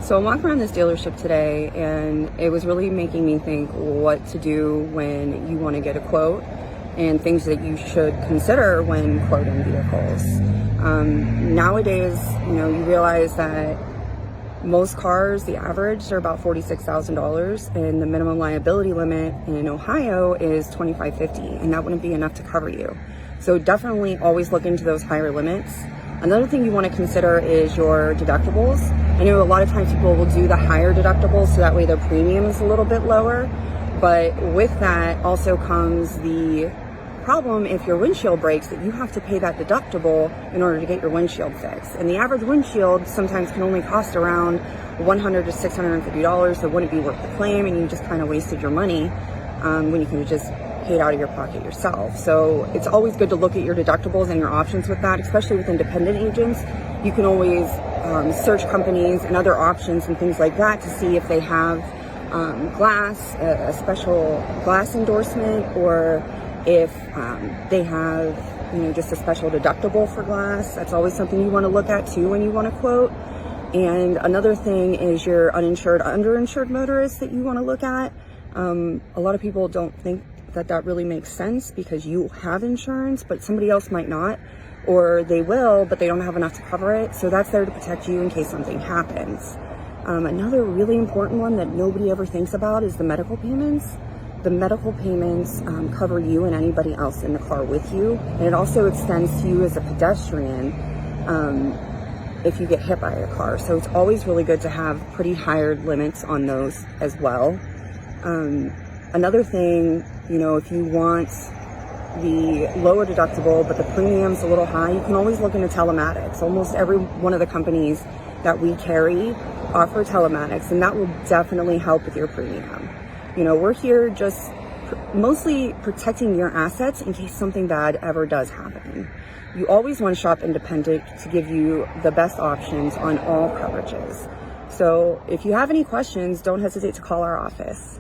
So I'm walking around this dealership today, and it was really making me think what to do when you want to get a quote and things that you should consider when quoting vehicles. Nowadays, you realize that most cars, the average, are about $46,000, and the minimum liability limit in Ohio is $2,550, and that wouldn't be enough to cover you. So definitely always look into those higher limits. Another thing you want to consider is your deductibles. I know a lot of times people will do the higher deductibles so that way their premium is a little bit lower, but with that also comes the problem if your windshield breaks that you have to pay that deductible in order to get your windshield fixed. And the average windshield sometimes can only cost around $100 to $650, so it wouldn't be worth the claim, and you just kind of wasted your money when you could have just paid out of your pocket yourself. So it's always good to look at your deductibles and your options with that, especially with independent agents. You can always search companies and other options and things like that to see if they have glass, a special glass endorsement, or if they have just a special deductible for glass. That's always something you want to look at too when you want to quote. And another thing is your uninsured, underinsured motorist that you want to look at. A lot of people don't think that really makes sense because you have insurance, but somebody else might not, or they will, but they don't have enough to cover it. So that's there to protect you in case something happens. Another really important one that nobody ever thinks about is the medical payments. The medical payments cover you and anybody else in the car with you, and it also extends to you as a pedestrian if you get hit by a car. So it's always really good to have pretty higher limits on those as well. Another thing, if you want the lower deductible but the premium's a little high, you can always look into Telematics. Almost every one of the companies that we carry offer Telematics, and that will definitely help with your premium. We're here just mostly protecting your assets in case something bad ever does happen. You always want to shop independent to give you the best options on all coverages. So if you have any questions, don't hesitate to call our office.